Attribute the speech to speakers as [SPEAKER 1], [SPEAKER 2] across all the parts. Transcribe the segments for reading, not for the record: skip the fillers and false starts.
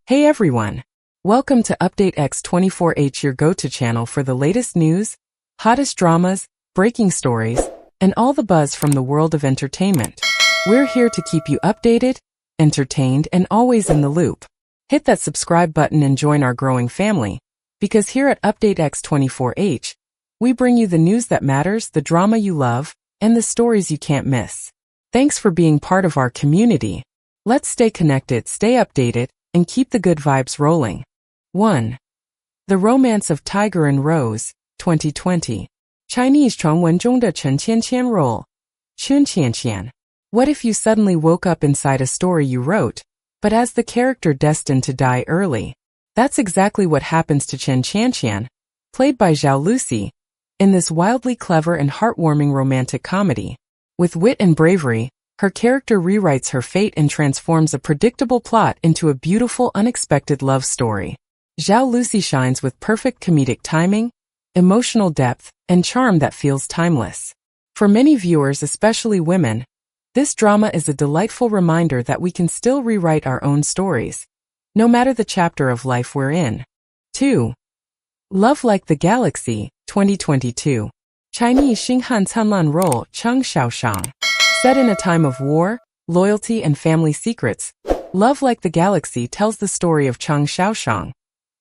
[SPEAKER 1] Hey everyone! Welcome to Update X24H, your go-to channel for the latest news, hottest dramas, breaking stories, and all the buzz from the world of entertainment. We're here to keep you updated, entertained, and always in the loop. Hit that subscribe button and join our growing family, because here at Update X24H, we bring you the news that matters, the drama you love, and the stories you can't miss. Thanks for being part of our community. Let's stay connected, stay updated, and keep the good vibes rolling. 1. The Romance of Tiger and Rose, 2020. Chinese 传闻中的陈芊芊 role. 陈芊芊. What if you suddenly woke up inside a story you wrote, but as the character destined to die early? That's exactly what happens to Chen Qianqian, played by Zhao Lusi, in this wildly clever and heartwarming romantic comedy. With wit and bravery, her character rewrites her fate and transforms a predictable plot into a beautiful, unexpected love story. Zhao Lusi shines with perfect comedic timing, emotional depth, and charm that feels timeless. For many viewers, especially women, this drama is a delightful reminder that we can still rewrite our own stories, no matter the chapter of life we're in. 2. Love Like the Galaxy, 2022. Chinese 星汉灿烂 role, Cheng Xiaoshang. Set in a time of war, loyalty, and family secrets, Love Like the Galaxy tells the story of Cheng Xiaoshang,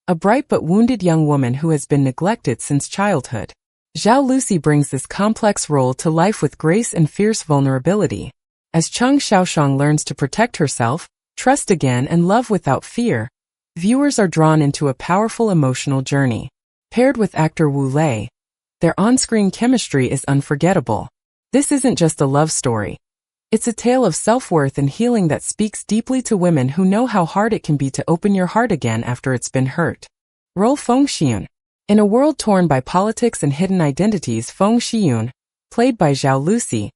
[SPEAKER 1] a bright but wounded young woman who has been neglected since childhood. Zhao Lusi brings this complex role to life with grace and fierce vulnerability. As Cheng Xiaoshang learns to protect herself, trust again, and love without fear, viewers are drawn into a powerful emotional journey. Paired with actor Wu Lei, their on-screen chemistry is unforgettable. This isn't just a love story. It's a tale of self-worth and healing that speaks deeply to women who know how hard it can be to open your heart again after it's been hurt. Role Feng Xiyun. In a world torn by politics and hidden identities, Feng Xiyun, played by Zhao Lusi,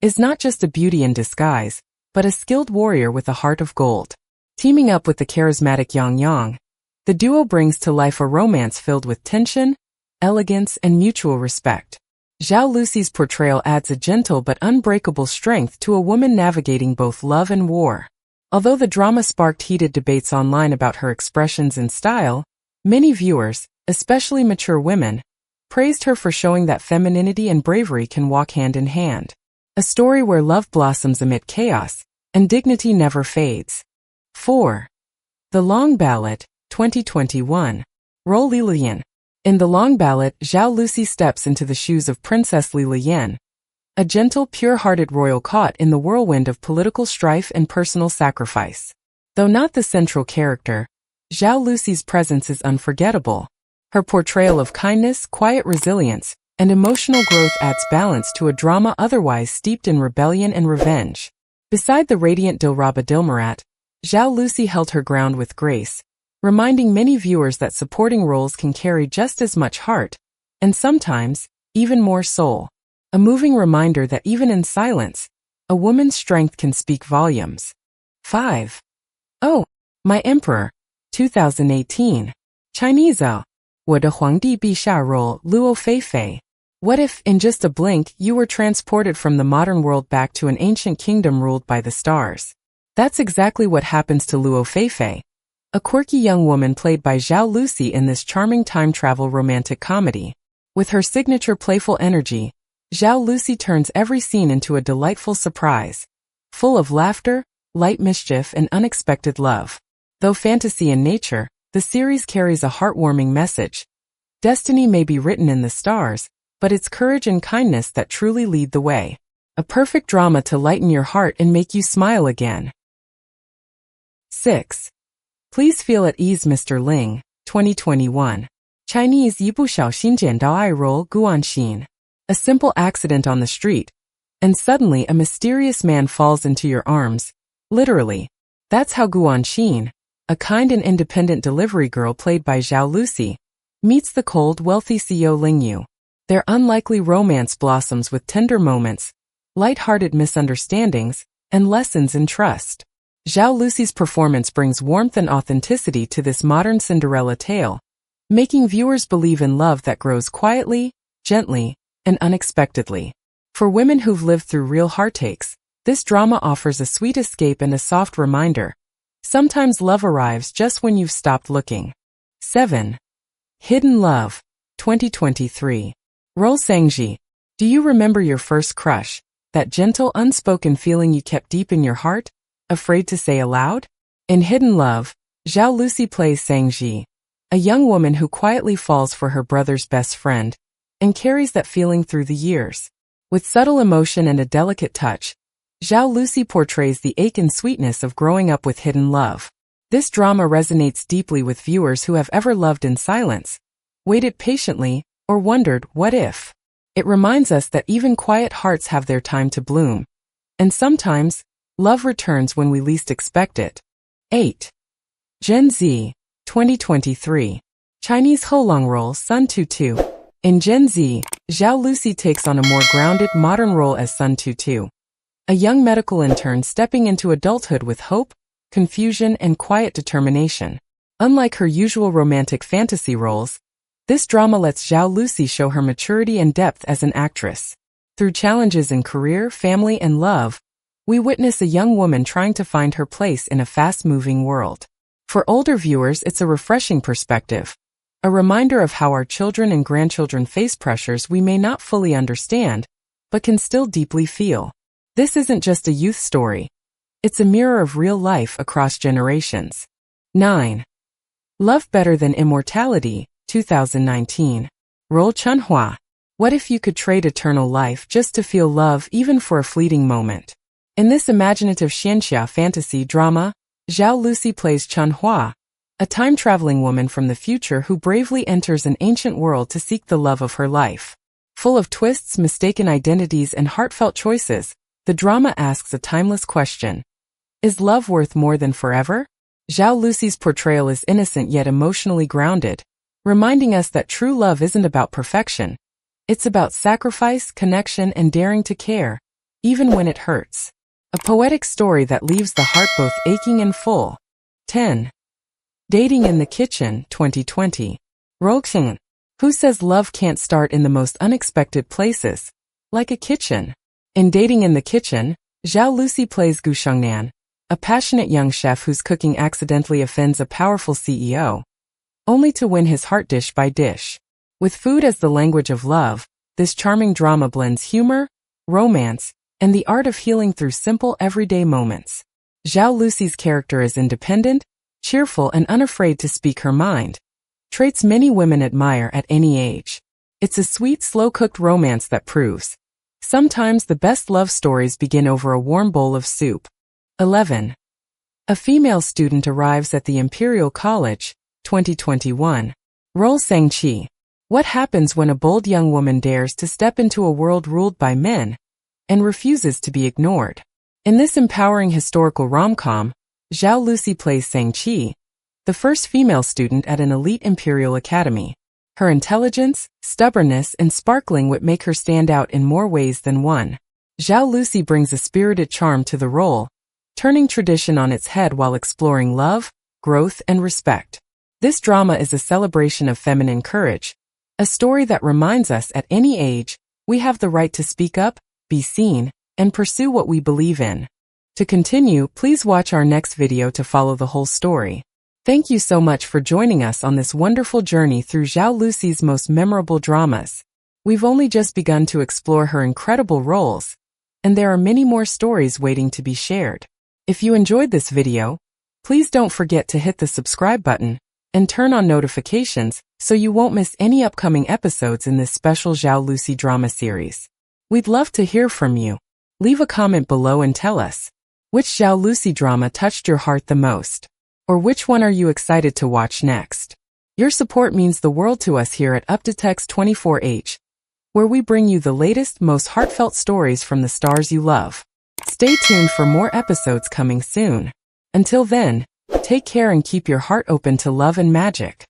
[SPEAKER 1] is not just a beauty in disguise, but a skilled warrior with a heart of gold. Teaming up with the charismatic Yang Yang, the duo brings to life a romance filled with tension, elegance, and mutual respect. Zhao Lusi's portrayal adds a gentle but unbreakable strength to a woman navigating both love and war. Although the drama sparked heated debates online about her expressions and style, many viewers, especially mature women, praised her for showing that femininity and bravery can walk hand in hand. A story where love blossoms amid chaos, and dignity never fades. 4. The Long Ballad, 2021. Role Li Liyan. In The Long Ballad, Zhao Lusi steps into the shoes of Princess Li Liyan, a gentle, pure-hearted royal caught in the whirlwind of political strife and personal sacrifice. Though not the central character, Zhao Lusi's presence is unforgettable. Her portrayal of kindness, quiet resilience, and emotional growth adds balance to a drama otherwise steeped in rebellion and revenge. Beside the radiant Dilraba Dilmurat, Zhao Lusi held her ground with grace, reminding many viewers that supporting roles can carry just as much heart, and sometimes, even more soul. A moving reminder that even in silence, a woman's strength can speak volumes. 5. Oh, My Emperor, 2018. Chinese 我的皇帝陛下 role, Luo Feifei. What if, in just a blink, you were transported from the modern world back to an ancient kingdom ruled by the stars? That's exactly what happens to Luo Feifei, a quirky young woman played by Zhao Lusi in this charming time-travel romantic comedy. With her signature playful energy, Zhao Lusi turns every scene into a delightful surprise, full of laughter, light mischief, and unexpected love. Though fantasy in nature, the series carries a heartwarming message. Destiny may be written in the stars, but it's courage and kindness that truly lead the way. A perfect drama to lighten your heart and make you smile again. 6. Please Feel at Ease, Mr. Ling, 2021. Chinese 一不小心捡到爱 role, Guanxin. A simple accident on the street, and suddenly a mysterious man falls into your arms. Literally. That's how Guanxin, a kind and independent delivery girl played by Zhao Lusi, meets the cold, wealthy CEO Ling Yu. Their unlikely romance blossoms with tender moments, light-hearted misunderstandings, and lessons in trust. Zhao Lusi's performance brings warmth and authenticity to this modern Cinderella tale, making viewers believe in love that grows quietly, gently, and unexpectedly. For women who've lived through real heartaches, this drama offers a sweet escape and a soft reminder. Sometimes love arrives just when you've stopped looking. 7. Hidden Love, 2023. Rol Sangji. Do you remember your first crush? That gentle, unspoken feeling you kept deep in your heart, afraid to say aloud? In Hidden Love, Zhao Lusi plays Sangji, a young woman who quietly falls for her brother's best friend and carries that feeling through the years. With subtle emotion and a delicate touch, Zhao Lusi portrays the ache and sweetness of growing up with hidden love. This drama resonates deeply with viewers who have ever loved in silence, waited patiently, or wondered, what if? It reminds us that even quiet hearts have their time to bloom. And sometimes, love returns when we least expect it. 8. Gen Z, 2023. Chinese Holong role Sun Tutu. In Gen Z, Zhao Lusi takes on a more grounded, modern role as Sun Tutu, a young medical intern stepping into adulthood with hope, confusion, and quiet determination. Unlike her usual romantic fantasy roles, this drama lets Zhao Lusi show her maturity and depth as an actress. Through challenges in career, family, and love, we witness a young woman trying to find her place in a fast-moving world. For older viewers, it's a refreshing perspective, a reminder of how our children and grandchildren face pressures we may not fully understand, but can still deeply feel. This isn't just a youth story. It's a mirror of real life across generations. 9. Love Better Than Immortality, 2019. Rol Chunhua. What if you could trade eternal life just to feel love even for a fleeting moment? In this imaginative xianxia fantasy drama, Zhao Lusi plays Chunhua, a time-traveling woman from the future who bravely enters an ancient world to seek the love of her life. Full of twists, mistaken identities, and heartfelt choices, the drama asks a timeless question. Is love worth more than forever? Zhao Lusi's portrayal is innocent yet emotionally grounded, reminding us that true love isn't about perfection. It's about sacrifice, connection, and daring to care, even when it hurts. A poetic story that leaves the heart both aching and full. 10. Dating in the Kitchen, 2020. Roxing. Who says love can't start in the most unexpected places, like a kitchen? In Dating in the Kitchen, Zhao Lusi plays Gu Shengnan, a passionate young chef whose cooking accidentally offends a powerful CEO, only to win his heart dish by dish. With food as the language of love, this charming drama blends humor, romance, and the art of healing through simple everyday moments. Zhao Lusi's character is independent, cheerful, and unafraid to speak her mind, traits many women admire at any age. It's a sweet, slow-cooked romance that proves sometimes the best love stories begin over a warm bowl of soup. 11. A female student arrives at the Imperial College, 2021. Rol Sangqi. What happens when a bold young woman dares to step into a world ruled by men and refuses to be ignored? In this empowering historical rom-com, Zhao Lusi plays Sangqi, the first female student at an elite imperial academy. Her intelligence, stubbornness, and sparkling wit make her stand out in more ways than one. Zhao Lusi brings a spirited charm to the role, turning tradition on its head while exploring love, growth, and respect. This drama is a celebration of feminine courage, a story that reminds us at any age, we have the right to speak up, be seen, and pursue what we believe in. To continue, please watch our next video to follow the whole story. Thank you so much for joining us on this wonderful journey through Zhao Lusi's most memorable dramas. We've only just begun to explore her incredible roles, and there are many more stories waiting to be shared. If you enjoyed this video, please don't forget to hit the subscribe button and turn on notifications so you won't miss any upcoming episodes in this special Zhao Lusi drama series. We'd love to hear from you. Leave a comment below and tell us, which Zhao Lusi drama touched your heart the most? Or which one are you excited to watch next? Your support means the world to us here at UpdateX24H, where we bring you the latest, most heartfelt stories from the stars you love. Stay tuned for more episodes coming soon. Until then, take care and keep your heart open to love and magic.